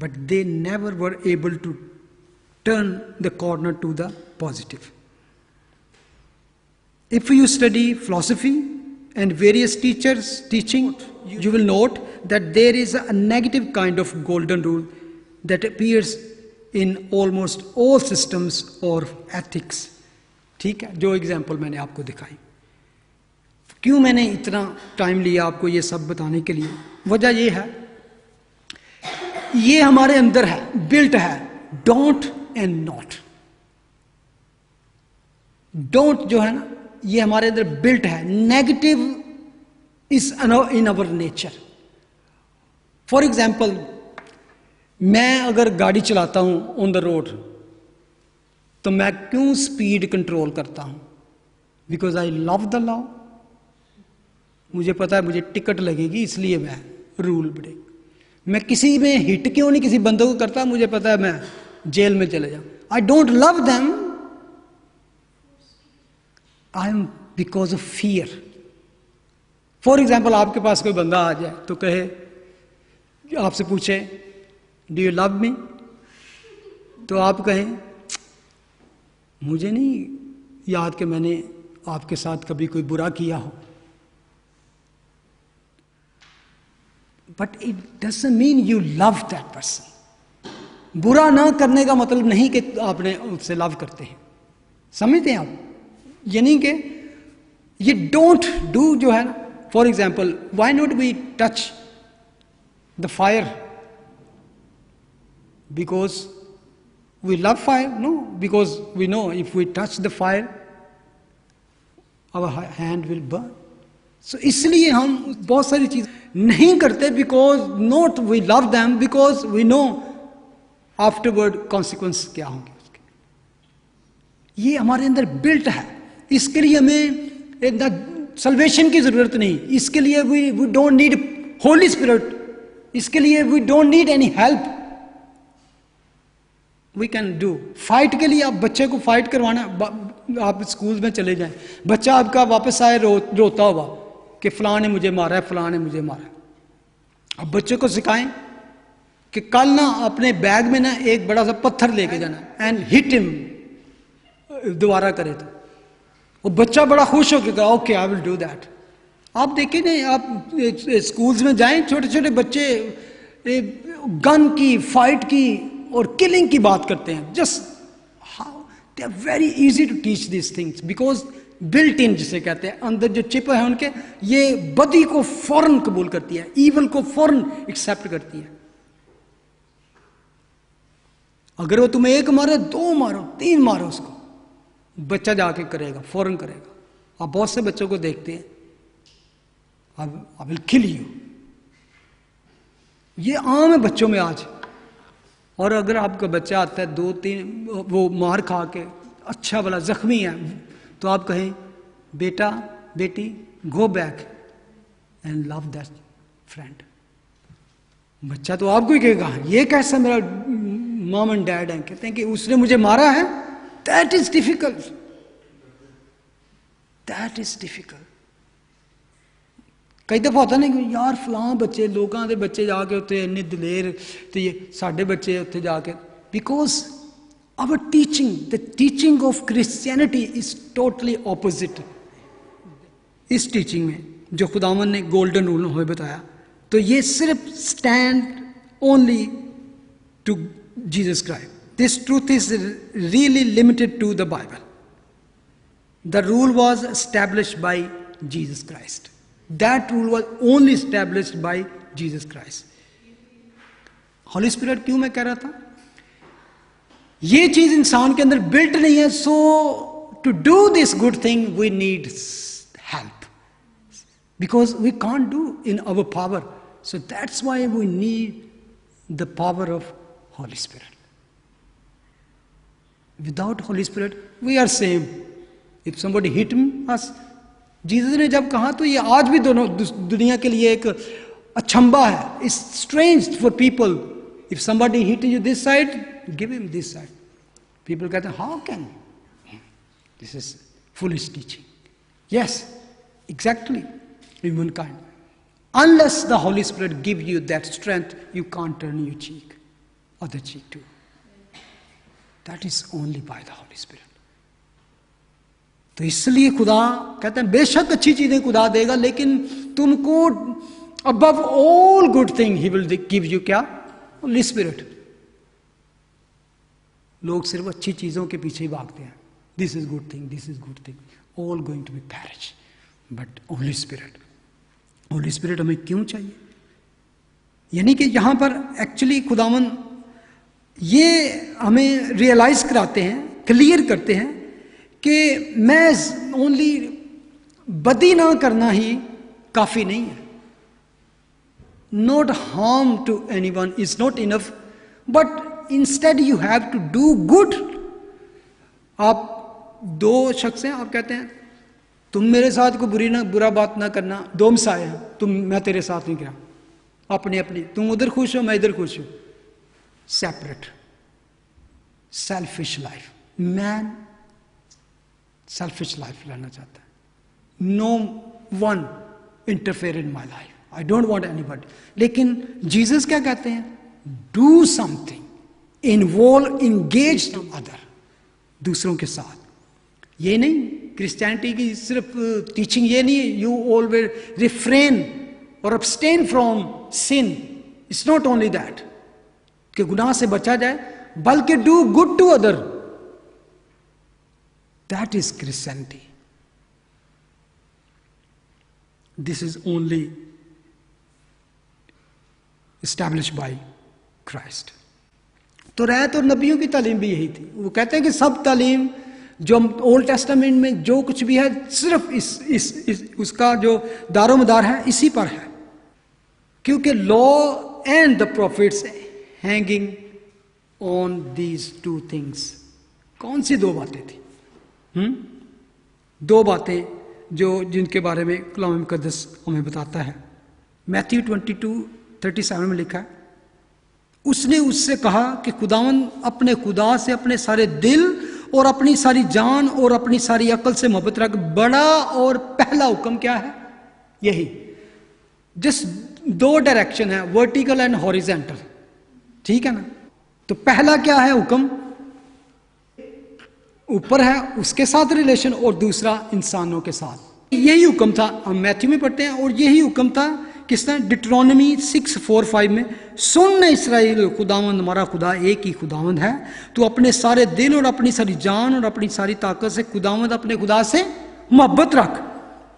But they never were able to turn the corner to the positive. If you study philosophy and various teachers' teaching, you will note that there is a negative kind of golden rule that appears in almost all systems or ethics. ठीक है, जो example मैंने आपको दिखाई. क्यों मैंने इतना time लिया आपको ये सब बताने के लिए? वजह ये है, ये हमारे अंदर है, बिल्ट है, डोंट एंड नॉट. डोंट जो है ना, ये हमारे अंदर बिल्ट है. Negative is in our nature. For example, मैं अगर गाड़ी चलाता हूं ऑन द रोड, तो मैं क्यों स्पीड कंट्रोल करता हूं? Because I love the law. मुझे पता है मुझे टिकट लगेगी, इसलिए मैं रूल ब्रेक. मैं किसी में हिट क्यों नहीं किसी बंदे को करता? मुझे पता है मैं जेल में चले जाऊं. I don't love them, I am because of fear. For example, आपके पास कोई बंदा आ जाए तो कहे, आपसे पूछे डू यू लव मी, तो आप कहें मुझे नहीं याद कि मैंने आपके साथ कभी कोई बुरा किया हो. But it doesn't mean you love that person. बुरा ना करने का मतलब नहीं कि आपने उससे लव करते हैं. समझते हैं आप? यानी कि ये डोंट डू जो है ना, for example, why not we touch the fire because we love fire? No, because we know if we touch the fire our hand will burn. So इसलिए हम बहुत सारी चीज नहीं करते, because not we love them, because we know afterward consequence क्या होंगे उसके. ये हमारे अंदर बिल्ट है. इसके लिए हमें सल्वेशन की जरूरत नहीं. इसके लिए we don't need Holy Spirit. इसके लिए we don't need any help. We can do. Fight के लिए आप बच्चे को फाइट करवाना, आप स्कूल में चले जाएं, बच्चा आपका वापस आए रोता होगा कि फलां ने मुझे मारा है, फलां ने मुझे मारा है. अब बच्चे को सिखाएं कि कल ना अपने बैग में ना एक बड़ा सा पत्थर लेके जाना एंड हिट हिम, दोबारा करे तो वो बच्चा बड़ा खुश हो गया, okay I will do that. आप देखें ना, आप स्कूल्स में जाएं, छोटे छोटे बच्चे गन की, फाइट की और किलिंग की बात करते हैं. Just how they are very easy to teach this things, because built in जिसे कहते हैं, अंदर जो चिप है उनके, ये बदी को फौरन कबूल करती है, ईवल को फौरन एक्सेप्ट करती है. अगर वो तुम्हें एक मारे, दो मारो, तीन मारो, उसको बच्चा जाके करेगा, फौरन करेगा. आप बहुत से बच्चों को देखते हैं, आई विल किल यू. ये आम है बच्चों में आज. और अगर आपका बच्चा आता है 2-3 वो मार खा के अच्छा वाला जख्मी है, तो आप कहें बेटा बेटी go back and love that friend. बच्चा तो आपको ही कहेगा ये कैसा मेरा मॉम एंड डैड है, कहते हैं कि उसने मुझे मारा है. That is difficult, that is difficult. कई दफा होता नहीं कि यार फलां बच्चे लोगों के बच्चे जाके उत्थे इन्ने दलेर ते साडे बच्चे उत्थे जाके, because our teaching, the teaching of Christianity is totally opposite. इस टीचिंग में जो खुदावन ने गोल्डन रूल हमें बताया, तो ये सिर्फ stand only to Jesus Christ. This truth is really limited to the Bible. The rule was established by Jesus Christ. That rule was only established by Jesus Christ. Holy Spirit क्यों मैं कह रहा था? ये चीज इंसान के अंदर बिल्ट नहीं है. So to do this good thing we need help, because we can't do in our power. So that's why we need the power of Holy Spirit. Without Holy Spirit we are same. If somebody hit us, Jesus ने जब कहा तो ये आज भी दोनों दुनिया के लिए एक अचंभा है. It's strange for people. If somebody hit you this side, give him this side. People कहते हैं, how can? This is foolish teaching. Yes, exactly. Humankind. Unless the Holy Spirit gives you that strength, you can't turn your cheek, other cheek too. That is only by the Holy Spirit. तो इसलिए खुदा कहते हैं बेशक अच्छी चीजें खुदा देगा, लेकिन तुमको above all good thing he will give you क्या? Holy Spirit. लोग सिर्फ अच्छी चीजों के पीछे ही भागते हैं. This is good thing, this is good thing, all going to be perish. But Holy Spirit, Holy Spirit हमें क्यों चाहिए? यानी कि यहां पर एक्चुअली खुदावन ये हमें रियलाइज कराते हैं, क्लियर करते हैं कि मैं ओनली बदी ना करना ही काफी नहीं है. Not harm to anyone is not enough, but instead you have to do good. आप दो शख्स हैं, आप कहते हैं तुम मेरे साथ कोई बुरा बात ना करना. दो मिसाएं हैं, मैं तेरे साथ नहीं गया, अपने अपनी, तुम उधर खुश हो मैं इधर खुश हूं. Separate, selfish life. Man selfish life रहना चाहता है. No one interfere in my life, I don't want anybody. लेकिन जीसस क्या कहते हैं? Do something, involve, engage to other, दूसरों के साथ. ये नहीं, क्रिश्चियनिटी की सिर्फ टीचिंग ये नहीं है यू ऑलवेज रिफ्रेन और abstain from sin. It's not only that कि गुनाह से बचा जाए, बल्कि do good to other. That is Christianity. This is only established by Christ. तो रहत और नबियों की तालीम भी यही थी. वो कहते हैं कि सब तालीम जो ओल्ड टेस्टामेंट में जो कुछ भी है, सिर्फ इस उसका जो दारोमदार है इसी पर है. क्योंकि law and the profits hanging on these two things. कौन सी दो बातें थी? दो बातें जो जिनके बारे में कलाम मुकद्दस हमें बताता है. मैथ्यू 22:37 में लिखा है, उसने उससे कहा कि खुदावन अपने खुदा से अपने सारे दिल और अपनी सारी जान और अपनी सारी अकल से मोहब्बत रख. बड़ा और पहला हुक्म क्या है? यही. जिस दो डायरेक्शन है, वर्टिकल एंड हॉरिजेंटल, ठीक है ना. तो पहला क्या है हुक्म? ऊपर है उसके साथ रिलेशन, और दूसरा इंसानों के साथ. यही हुक्म था, हम मैथ्यू में पढ़ते हैं, और यही हुक्म था किसने? डिट्रोनमी 6:4-5 में, सुन इस्राएल, खुदावंद हमारा खुदा एक ही खुदावंद है, तू अपने सारे दिल और अपनी सारी जान और अपनी सारी ताकत से खुदावंद अपने खुदा से मोहब्बत रख.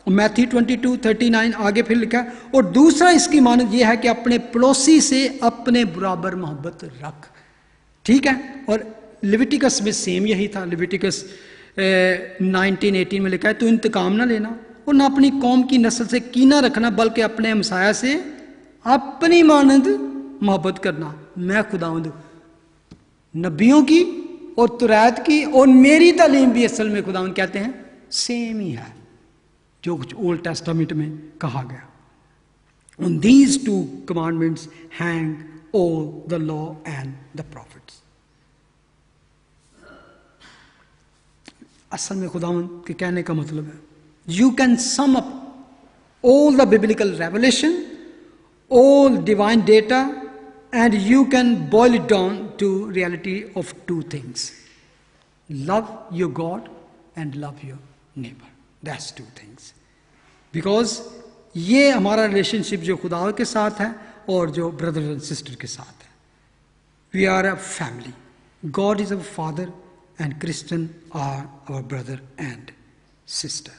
मैथ्यू 22:39 आगे फिर लिखा है, और दूसरा इसकी मानद यह है कि अपने पड़ोसी से अपने बराबर मोहब्बत रख. ठीक है. और लिविटिकस में सेम यही था. लिविटिकस 19:18 में लिखा है, तू इंतकाम ना लेना और ना अपनी कौम की नस्ल से कीना रखना, बल्कि अपने हमसाया से अपनी मानद मोहब्बत करना. मैं खुदावंद. नबियों की और तुरैत की और मेरी तालीम भी असल में खुदावंद कहते हैं सेम ही है जो कुछ ओल्ड टेस्टामेंट में कहा गया. On these two commandments hang all the law and the prophets. असल में खुदावंद के कहने का मतलब है, you can sum up all the biblical revelation, all divine data, and you can boil it down to reality of two things: love your God and love your neighbor. That's two things. Because ये हमारा relationship जो खुदा के साथ है और जो brother and sister के साथ है। We are a family. God is our father and Christian are our brother and sister.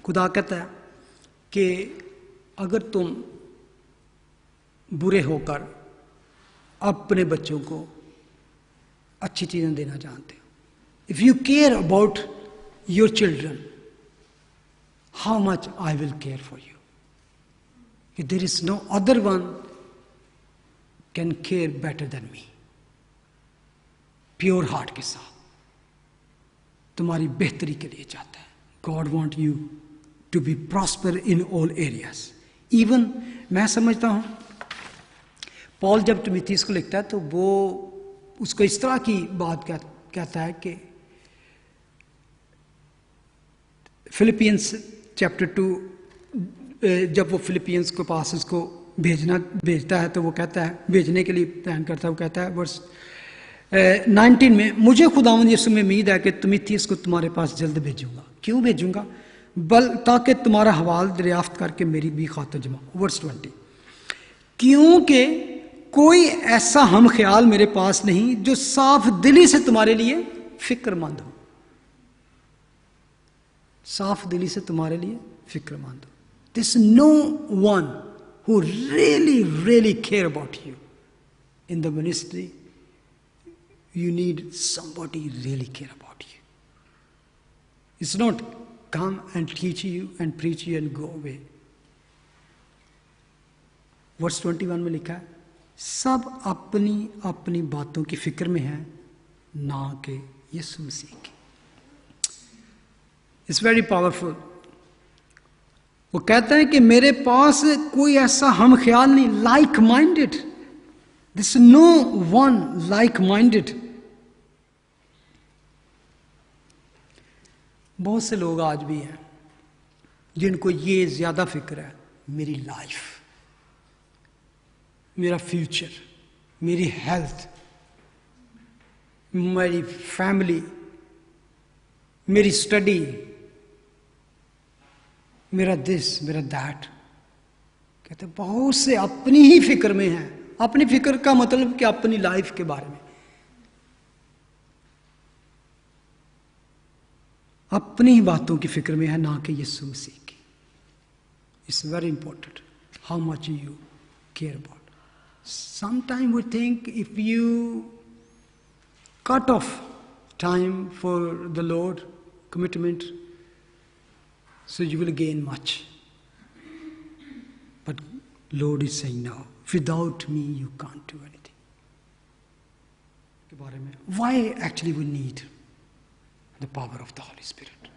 खुदा कहता है कि अगर तुम बुरे होकर अपने बच्चों को अच्छी चीज़ें देना जानते हो, if you care about your children, how much I will care for you. There is no other one can care better than me. Pure heart के साथ तुम्हारी बेहतरी के लिए चाहता है। God want you to be prosper in all areas. Even मैं समझता हूं पॉल जब तिमुथियुस को लिखता है तो वो उसको इस तरह की बात कहता है कि फिलिपियंस चैप्टर 2 जब वो फिलिपियंस के पास उसको भेजता है तो वो कहता है, भेजने के लिए प्लान करता है, वो कहता है वर्स 19 में, मुझे खुदावंद यीशु में उम्मीद है कि तिमुथियुस को तुम्हारे पास जल्द भेजूंगा। क्यों भेजूंगा? ताकि तुम्हारा हवाल दरियाफ्त करके मेरी भी खातिर जमा। वर्स 20, क्योंकि कोई ऐसा हम ख्याल मेरे पास नहीं जो साफ दिली से तुम्हारे लिए फिक्रमंद हो। साफ दिली से तुम्हारे लिए फिक्रमंद हो। This no one who really really care about you in the ministry. You need somebody really care about you. It's not come and teach you and preach you and go away. Verse 21 में लिखा है, सब अपनी अपनी बातों की फिक्र में है, ना कि यीशु मसीह की। It's very powerful. वो कहता है कि मेरे पास कोई ऐसा हम ख्याल नहीं, like minded. There's no one like minded. बहुत से लोग आज भी हैं जिनको ये ज्यादा फिक्र है, मेरी लाइफ, मेरा फ्यूचर, मेरी हेल्थ, मेरी फैमिली, मेरी स्टडी, मेरा दिस, मेरा दैट। कहते बहुत से अपनी ही फिक्र में हैं। अपनी फिक्र का मतलब कि अपनी लाइफ के बारे में, अपनी ही बातों की फिक्र में है, ना कि यीशु मसीह की। It's very important how much you care about. Sometime we think if you cut off time for the Lord commitment, so you will gain much. But Lord is saying now, without me you can't do anything. के बारे में why actually we need the power of the Holy Spirit.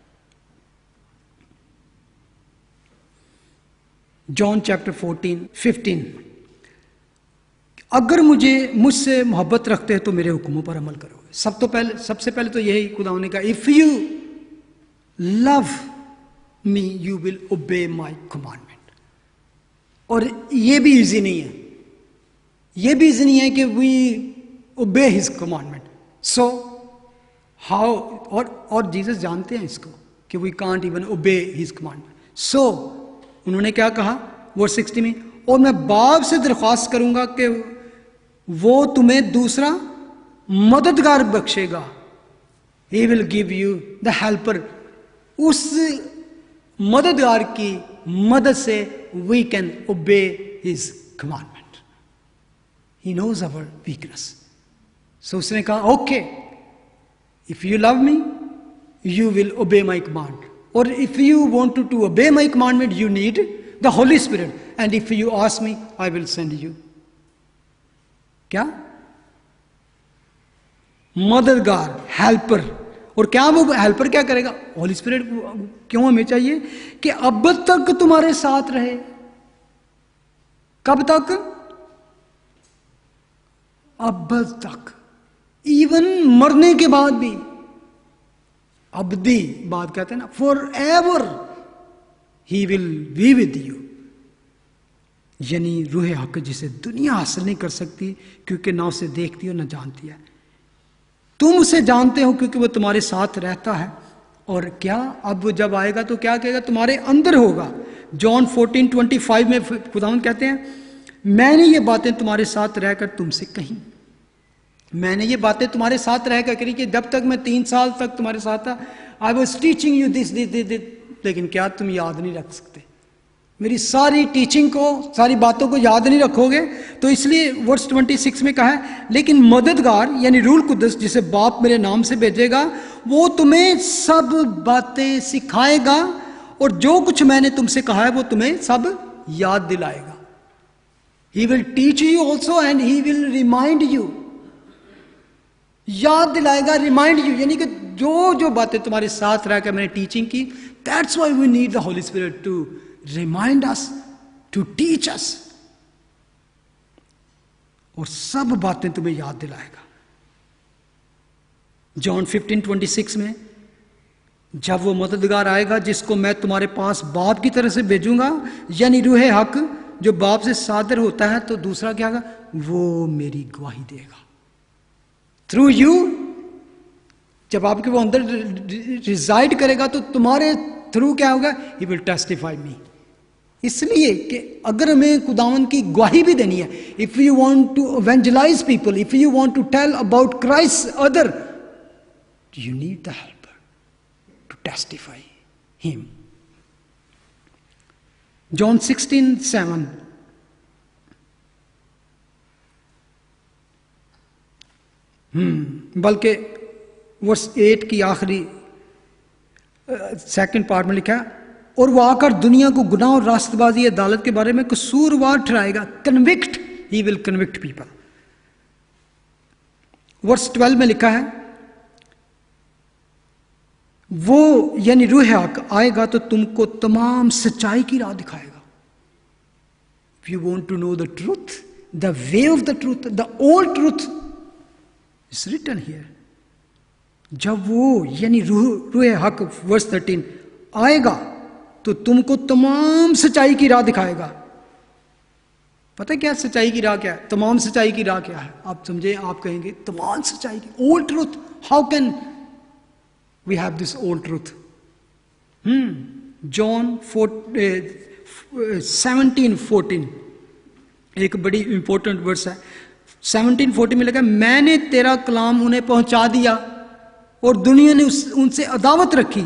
John chapter 14:15, अगर मुझसे मोहब्बत रखते हैं तो मेरे हुक्मों पर अमल करोगे। सबसे पहले तो यही खुदा ने कहा, if you love me you will obey my commandment. और ये भी इजी नहीं है, ये भी इजी नहीं है कि we obey his commandment. So how, और जीसस जानते हैं इसको कि we can't even obey his commandment. So उन्होंने क्या कहा वर्स 60 में, और मैं बाप से दरख्वास्त करूंगा कि वो तुम्हें दूसरा मददगार बख्शेगा। He will give you the helper. उस मददगार की मदद से we can obey his commandment. He knows our weakness. So उसने कहा okay, if you love me you will obey my command, और if you want to obey my commandment you need the Holy Spirit, and if you ask me I will send you. क्या? मददगार, helper. और क्या वो helper क्या करेगा? Holi spirit क्यों हमें चाहिए? कि अब तक तुम्हारे साथ रहे। कब तक? अब तक, इवन मरने के बाद भी। अब्दी बात कहते हैं ना, for ever he will be with you. यानी रूह हक जिसे दुनिया हासिल नहीं कर सकती क्योंकि ना उसे देखती और ना जानती है। तुम उसे जानते हो क्योंकि वो तुम्हारे साथ रहता है और क्या अब वो जब आएगा तो क्या कहेगा, तुम्हारे अंदर होगा। जॉन 14:25 में खुदावंद कहते हैं, मैंने ये बातें तुम्हारे साथ रहकर तुमसे कही। मैंने ये बातें तुम्हारे साथ रहकर करी कि जब तक मैं 3 साल तक तुम्हारे साथ था, I was teaching you this this this this, लेकिन क्या तुम याद नहीं रख सकते मेरी सारी टीचिंग को, सारी बातों को याद नहीं रखोगे? तो इसलिए वर्स 26 में कहा है, लेकिन मददगार यानी रूल कुदस जिसे बाप मेरे नाम से भेजेगा, वो तुम्हें सब बातें सिखाएगा और जो कुछ मैंने तुमसे कहा है वो तुम्हें सब याद दिलाएगा। ही will teach you also and he will remind you. याद दिलाएगा, रिमाइंड यू, यानी कि जो जो बातें तुम्हारे साथ रहकर मैंने टीचिंग की, that's why we need the Holy Spirit to remind us, to teach us, और सब बातें तुम्हें याद दिलाएगा। जॉन 15:26 में, जब वो मददगार आएगा जिसको मैं तुम्हारे पास बाप की तरह से भेजूंगा, यानी रूहे हक जो बाप से सादर होता है, तो दूसरा क्या होगा, वो मेरी गवाही देगा थ्रू यू। जब आपके वो अंदर रिजाइड करेगा तो तुम्हारे थ्रू क्या होगा, ही विल टेस्टिफाई मी। इसलिए कि अगर हमें खुदावंद की गवाही भी देनी है, if you want to evangelise people, if you want to tell about Christ other, you need the helper to testify him. John 16:7, बल्कि वर्स 8 की आखिरी सेकंड पार्ट में लिखा है, और वो आकर दुनिया को गुनाह और रास्तबाजी अदालत के बारे में कसूरवार ठहराएगा। Convict, he will convict people. Verse 12 में लिखा है, वो यानी रूह हक आएगा तो तुमको तमाम सच्चाई की राह दिखाएगा। If you want to know the truth, the way of the truth, the old truth is written here. जब वो यानी रूह हक वर्स 13 आएगा तो तुमको तमाम सच्चाई की राह दिखाएगा। पता है क्या सच्चाई की राह क्या है, तमाम सच्चाई की राह क्या है? आप समझे, आप कहेंगे तमाम सच्चाई की, old truth, how can we have this old truth? John 17:14 एक बड़ी इंपॉर्टेंट वर्स है। 17:14 में लिखा, मैंने तेरा कलाम उन्हें पहुंचा दिया और दुनिया ने उनसे अदावत रखी।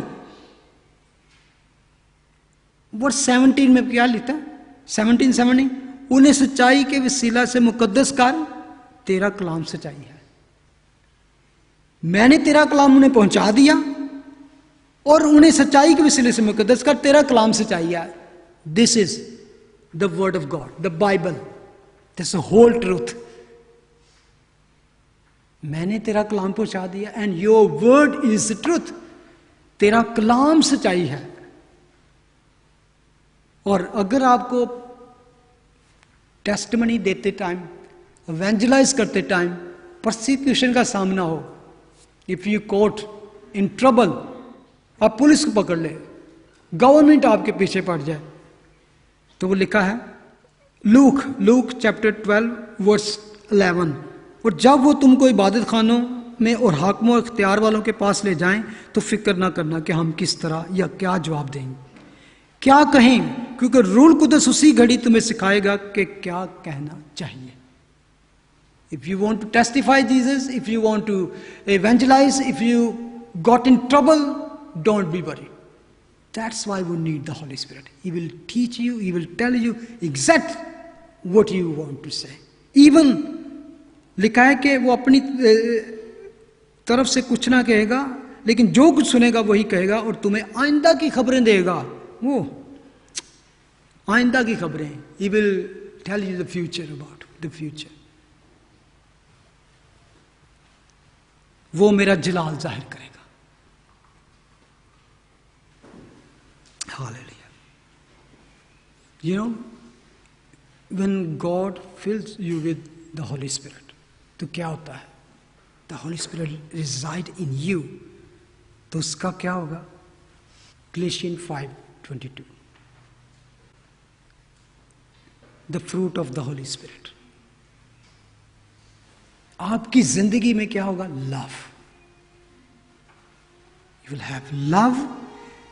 वर्स 17 में क्या लिखता है, 17:17, उन्हें सच्चाई के वसीला से मुकद्दस कर, तेरा कलाम सच्चाई है। मैंने तेरा कलाम उन्हें पहुंचा दिया और उन्हें सच्चाई के वसीले से मुकद्दस कर, तेरा कलाम सच्चाई है। This is the word of God, the Bible, this whole truth. मैंने तेरा कलाम पहुंचा दिया and your word is the truth. तेरा कलाम सच्चाई है। और अगर आपको टेस्टमनी देते टाइम, एवेंजलाइज करते टाइम परसिक्यूशन का सामना हो, if you caught in trouble, आप पुलिस को पकड़ ले, गवर्नमेंट आपके पीछे पड़ जाए, तो वो लिखा है लूक चैप्टर 12 वर्स 11, और जब वो तुमको इबादत खानों में और हाकिमों और इख्तियार वालों के पास ले जाएं तो फिक्र ना करना कि हम किस तरह या क्या जवाब देंगे, क्या कहें, क्योंकि रूल कुदस उसी घड़ी तुम्हें सिखाएगा कि क्या कहना चाहिए। If you want to testify Jesus, if you want to evangelise, if you got in trouble, don't be worried. That's why we need the Holy Spirit. He will teach you, he will tell you exact what you want to say. Even लिखा है कि वो अपनी तरफ से कुछ ना कहेगा, लेकिन जो कुछ सुनेगा वही कहेगा और तुम्हें आइंदा की खबरें देगा। वो आइंदा की खबरें, he will tell you the future, about the future. वो मेरा जलाल जाहिर करेगा। Hallelujah. You know, when God fills you with the Holy Spirit, तो क्या होता है, the Holy Spirit resided in you, तो उसका क्या होगा? Galatians 5:22, the fruit of the Holy Spirit. आपकी जिंदगी में क्या होगा? Love. You will have love,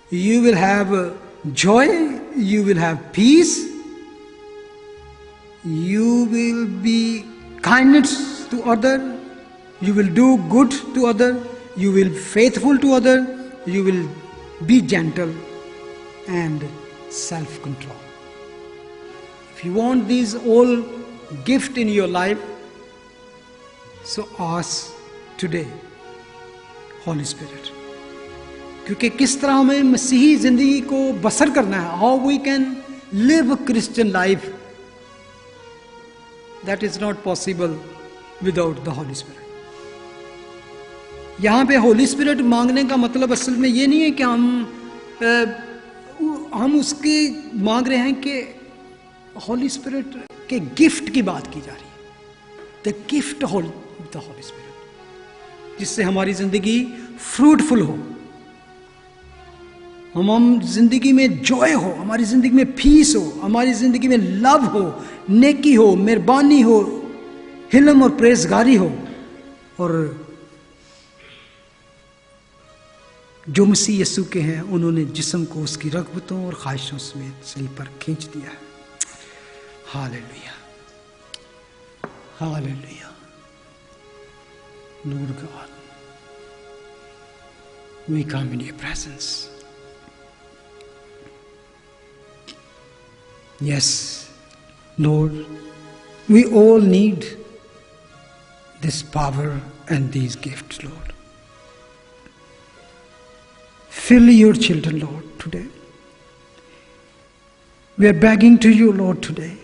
you will have joy, you will have peace, you will be kindness to other, you will do good to other, you will be faithful to other, you will be gentle and self-control. If you want these all gift in your life, so ask today Holy Spirit. क्योंकि किस तरह हमें मसीही जिंदगी को बसर करना है, how we can live Christian life, that is not possible without the Holy Spirit. यहां पे होली स्पिरिट मांगने का मतलब असल में ये नहीं है कि हम उसकी मांग रहे हैं कि होली स्पिरिट के गिफ्ट की बात की जा रही है, the gift of the Holy spirit, जिससे हमारी जिंदगी फ्रूटफुल हो, हम जिंदगी में जॉय हो, हमारी जिंदगी में पीस हो, हमारी जिंदगी में लव हो, नेकी हो, मेहरबानी हो, हिल्म और प्रेजगारी हो, और जो मसीह यीशु के हैं उन्होंने जिस्म को उसकी रग़बतों और ख्वाहिशों समेत सलीब पर खींच दिया है. Hallelujah, hallelujah. Lord God, we come in your presence. Yes, Lord, we all need this power and these gifts, Lord. Fill your children, Lord, today. We are begging to you, Lord, today.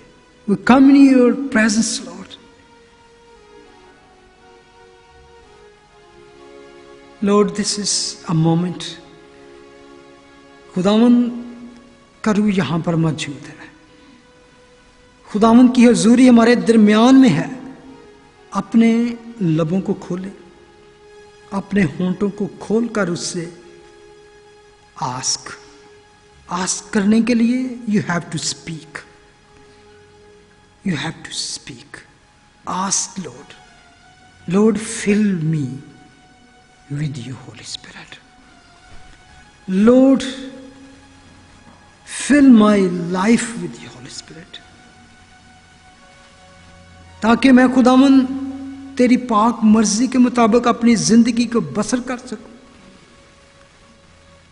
We come in your presence, Lord. Lord, this is a moment. खुदावन का रूह यहाँ पर मौजूद है. खुदावन की हुजूरी हमारे दरमियान में है. अपने लबों को खोले, अपने होंठों को खोलकर उससे आस्क करने के लिए you have to speak. You have to speak. Ask Lord, Lord, fill me with your Holy Spirit. Lord, fill my life with your Holy Spirit. ताकि मैं खुदावन तेरी पाक मर्जी के मुताबिक अपनी जिंदगी को बसर कर सकूं,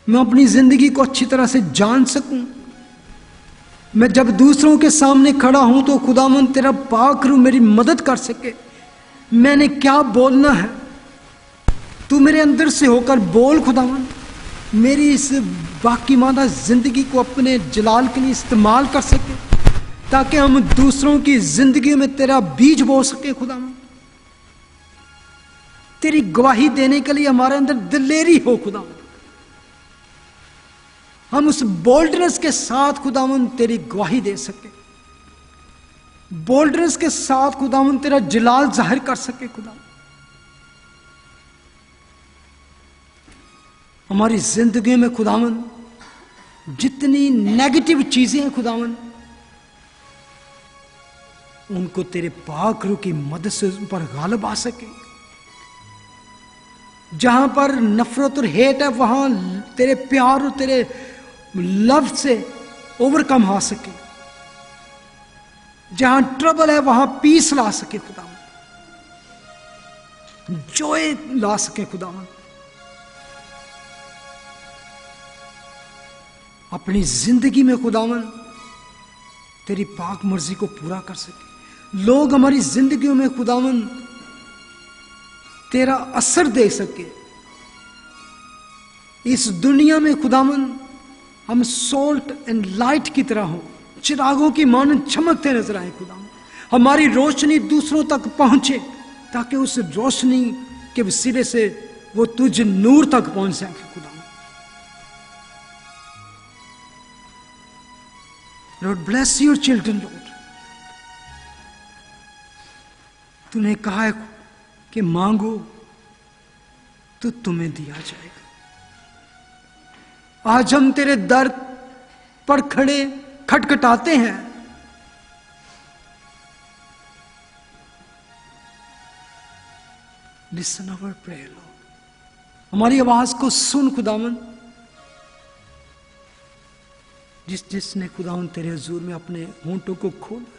मैं अपनी जिंदगी को अच्छी तरह से जान सकूं. मैं जब दूसरों के सामने खड़ा हूं तो खुदावन तेरा पाक रूह मेरी मदद कर सके. मैंने क्या बोलना है, तू मेरे अंदर से होकर बोल खुदावन. मेरी इस बाकी मादा जिंदगी को अपने जलाल के लिए इस्तेमाल कर सके, ताकि हम दूसरों की जिंदगी में तेरा बीज बो सके. खुदावन तेरी गवाही देने के लिए हमारे अंदर दिलेरी हो खुदावन. हम उस बोल्डनेस के साथ खुदावन तेरी गवाही दे सके, बोल्डनेस के साथ खुदावन तेरा जलाल जाहिर कर सके. खुदावन हमारी जिंदगी में खुदावन जितनी नेगेटिव चीजें हैं खुदावन, उनको तेरे पाक रूह की मदद से उन पर गालिब आ सके. जहां पर नफरत और हेट है वहां तेरे प्यार और तेरे लव से ओवरकम आ सके. जहां ट्रबल है वहां पीस ला सके खुदावन, जॉय ला सके खुदावन. अपनी जिंदगी में खुदावन तेरी पाक मर्जी को पूरा कर सके. लोग हमारी जिंदगियों में खुदावन तेरा असर दे सके. इस दुनिया में खुदावन हम सोल्ट एंड लाइट की तरह हो, चिरागों की मानंद चमकते नजर आए. खुदावन हमारी रोशनी दूसरों तक पहुंचे, ताकि उस रोशनी के वसीले से वो तुझ नूर तक पहुंच सके. खुदावन Lord bless your children. Lord तूने कहा है कि मांगो तो तुम्हें दिया जाएगा. आज हम तेरे दर पर खड़े खटखटाते हैं. Listen our prayer Lord. हमारी आवाज को सुन खुदावन। जिसने खुदावन तेरे हुजूर में अपने होंठों को खोला,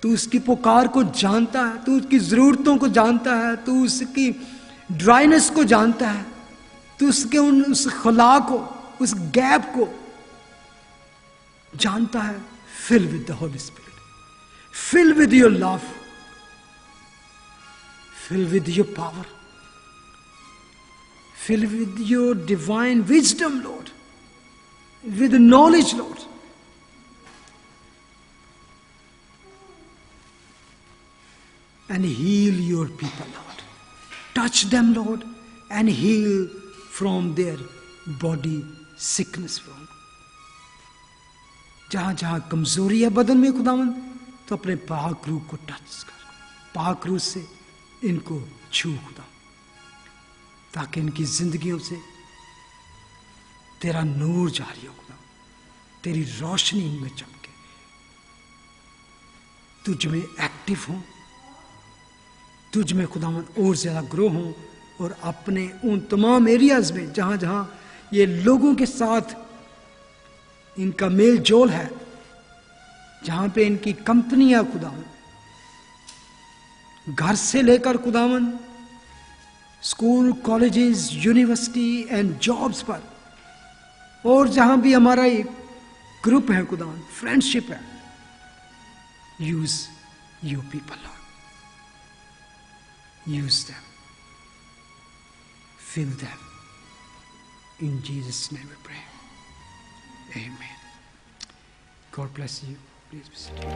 तू उसकी पुकार को जानता है, तू उसकी जरूरतों को जानता है, तू उसकी ड्राइनेस को जानता है, तू उसके उस खला को, उस गैप को जानता है। Fill with the Holy Spirit, fill with your love, fill with your power, fill with your divine wisdom Lord, with knowledge, Lord. And heal your people, Lord. Touch them, Lord, and heal from their body sickness from. जहां जहां कमजोरी है बदन में खुदावन, तो अपने पाक रूह को टच कर, पाक रूह से इनको छू खुदा, ताकि इनकी जिंदगियों से तेरा नूर जारी हो खुदा, तेरी रोशनी इनमें चमके, तुझ में एक्टिव हो, तुझ में खुदावन और ज्यादा ग्रो हो, और अपने उन तमाम एरियाज में जहां जहां ये लोगों के साथ इनका मेल जोल है, जहां पे इनकी कंपनियां खुदावन, घर से लेकर खुदावन school, colleges, university and jobs पर, और जहां भी हमारा एक ग्रुप है खुदावन, फ्रेंडशिप है, use you people, use them, fill them, in Jesus name we pray, amen. God bless you. Please be seated.